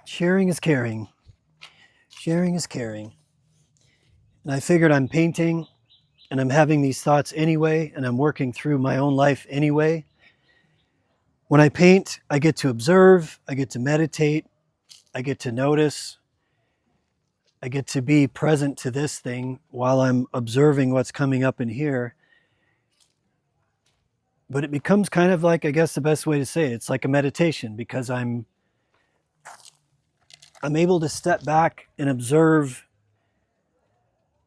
Sharing is caring. Sharing is caring. And I figured I'm painting and I'm having these thoughts anyway, and I'm working through my own life anyway. When I paint, I get to observe, I get to meditate, I get to notice, I get to be present to this thing while I'm observing what's coming up in here. But it becomes kind of like, I guess the best way to say it, it's like a meditation because I'm able to step back and observe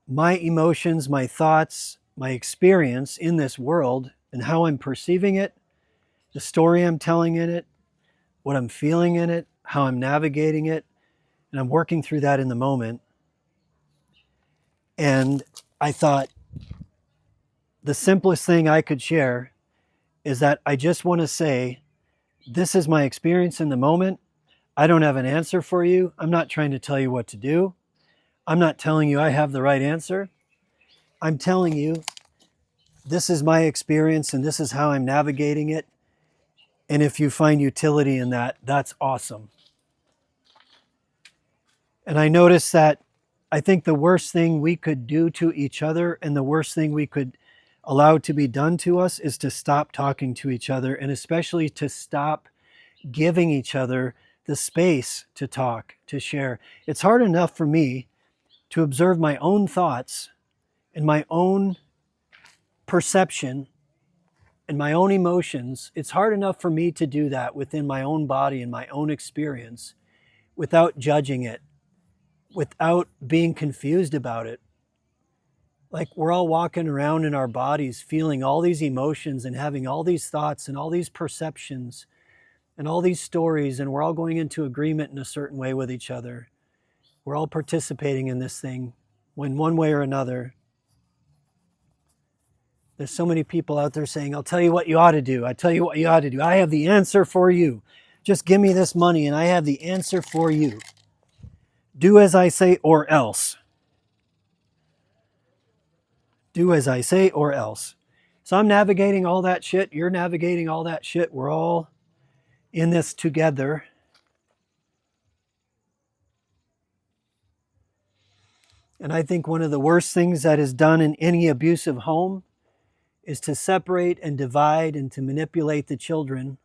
my emotions, my thoughts, my experience in this world and how I'm perceiving it, the story I'm telling in it, what I'm feeling in it, how I'm navigating it. And I'm working through that in the moment. And I thought the simplest thing I could share is that I just want to say, this is my experience in the moment. I don't have an answer for you. I'm not trying to tell you what to do. I'm not telling you I have the right answer. I'm telling you, this is my experience and this is how I'm navigating it. And if you find utility in that, that's awesome. And I noticed that I think the worst thing we could do to each other and the worst thing we could allow to be done to us is to stop talking to each other, and especially to stop giving each other the space to talk, to share. It's hard enough for me to observe my own thoughts and my own perception and my own emotions. It's hard enough for me to do that within my own body and my own experience without judging it, without being confused about it. Like we're all walking around in our bodies feeling all these emotions and having all these thoughts and all these perceptions and all these stories, and we're all going into agreement in a certain way with each other. We're all participating in this thing when one way or another. There's so many people out there saying, I'll tell you what you ought to do. I tell you what you ought to do. I have the answer for you. Just give me this money and I have the answer for you. Do as I say or else. Do as I say or else. So I'm navigating all that shit. You're navigating all that shit. We're all in this together. And I think one of the worst things that is done in any abusive home is to separate and divide and to manipulate the children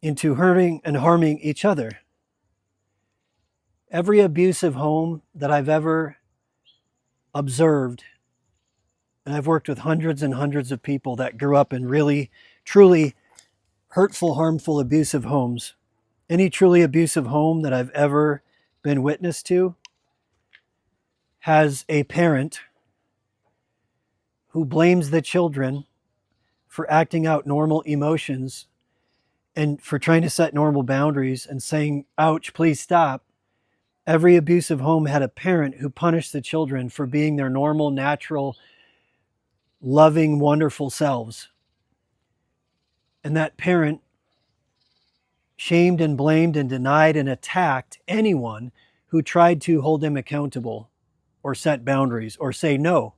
into hurting and harming each other. Every abusive home that I've ever observed, and I've worked with hundreds and hundreds of people that grew up in really, truly hurtful, harmful, abusive homes. Any truly abusive home that I've ever been witness to has a parent who blames the children for acting out normal emotions and for trying to set normal boundaries and saying, ouch, please stop. Every abusive home had a parent who punished the children for being their normal, natural, loving, wonderful selves. And that parent shamed and blamed and denied and attacked anyone who tried to hold them accountable or set boundaries or say no.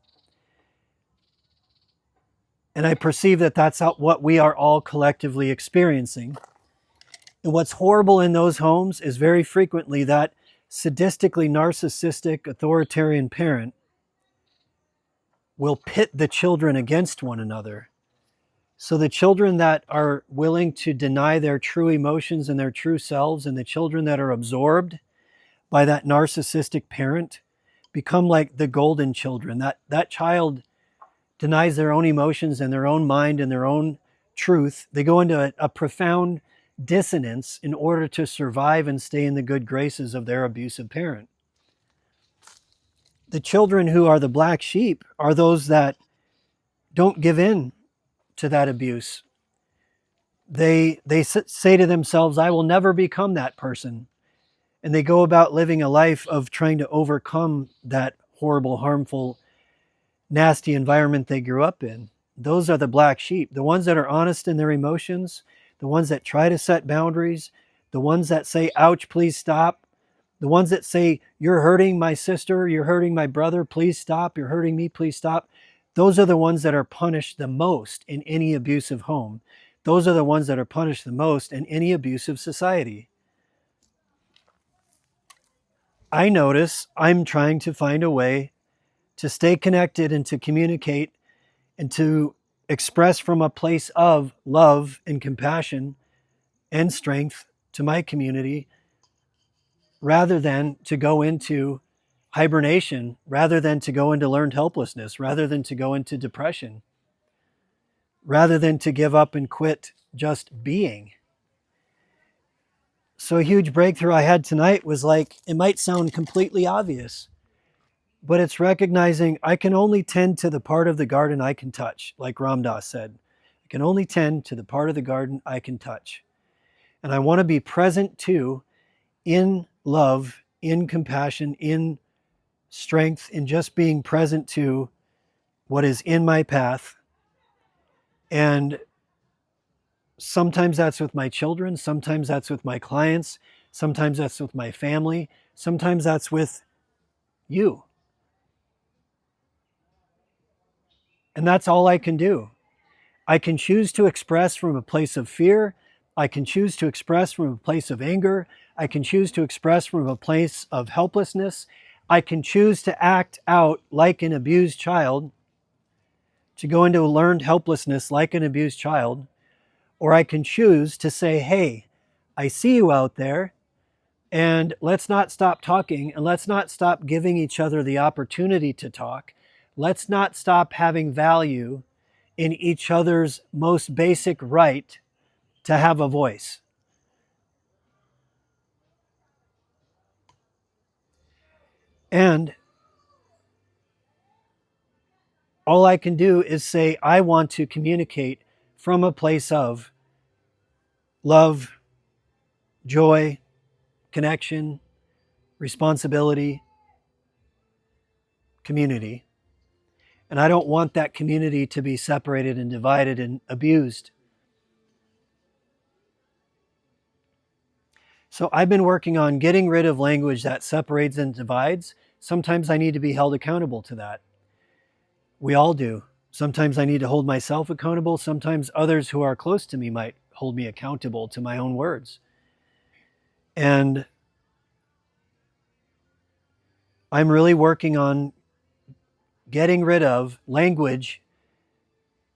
And I perceive that that's what we are all collectively experiencing. And what's horrible in those homes is very frequently that sadistically narcissistic authoritarian parent will pit the children against one another. So the children that are willing to deny their true emotions and their true selves, and the children that are absorbed by that narcissistic parent, become like the golden children. That child denies their own emotions and their own mind and their own truth. They go into a profound dissonance in order to survive and stay in the good graces of their abusive parent. The children who are the black sheep are those that don't give in to that abuse. They say to themselves, I will never become that person. And they go about living a life of trying to overcome that horrible, harmful, nasty environment they grew up in. Those are the black sheep, the ones that are honest in their emotions, the ones that try to set boundaries, the ones that say, ouch, please stop, the ones that say, you're hurting my sister, you're hurting my brother, please stop, you're hurting me, please stop. Those are the ones that are punished the most in any abusive home. Those are the ones that are punished the most in any abusive society. I notice I'm trying to find a way to stay connected and to communicate and to express from a place of love and compassion and strength to my community, rather than to go into hibernation, rather than to go into learned helplessness, rather than to go into depression, rather than to give up and quit just being. So a huge breakthrough I had tonight was like, it might sound completely obvious, but it's recognizing I can only tend to the part of the garden I can touch, like Ram Dass said. I can only tend to the part of the garden I can touch. And I want to be present too, in love, in compassion, in strength, in just being present to what is in my path. And sometimes that's with my children, sometimes that's with my clients, sometimes that's with my family, sometimes that's with you. And that's all I can do. I can choose to express from a place of fear. I can choose to express from a place of anger. I can choose to express from a place of helplessness. I can choose to act out like an abused child, to go into a learned helplessness like an abused child. Or I can choose to say, hey, I see you out there, and let's not stop talking, and let's not stop giving each other the opportunity to talk. Let's not stop having value in each other's most basic right to have a voice. And all I can do is say, I want to communicate from a place of love, joy, connection, responsibility, community. And I don't want that community to be separated and divided and abused. So I've been working on getting rid of language that separates and divides. Sometimes I need to be held accountable to that. We all do. Sometimes I need to hold myself accountable. Sometimes others who are close to me might hold me accountable to my own words. And I'm really working on getting rid of language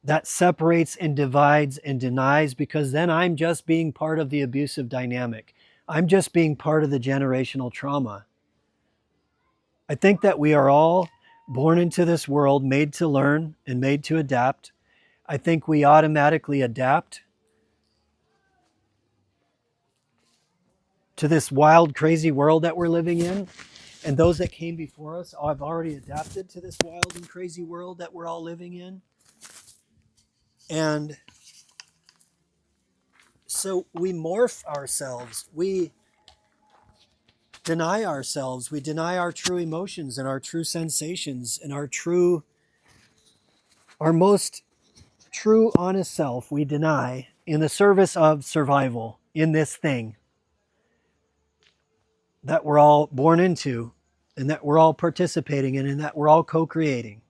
that separates and divides and denies, because then I'm just being part of the abusive dynamic. I'm just being part of the generational trauma. I think that we are all born into this world, made to learn and made to adapt. I think we automatically adapt to this wild, crazy world that we're living in. And those that came before us have already adapted to this wild and crazy world that we're all living in. And so we morph ourselves. We deny ourselves. We deny our true emotions and our true sensations and our most true, honest self. We deny in the service of survival in this thing that we're all born into and that we're all participating in and that we're all co-creating.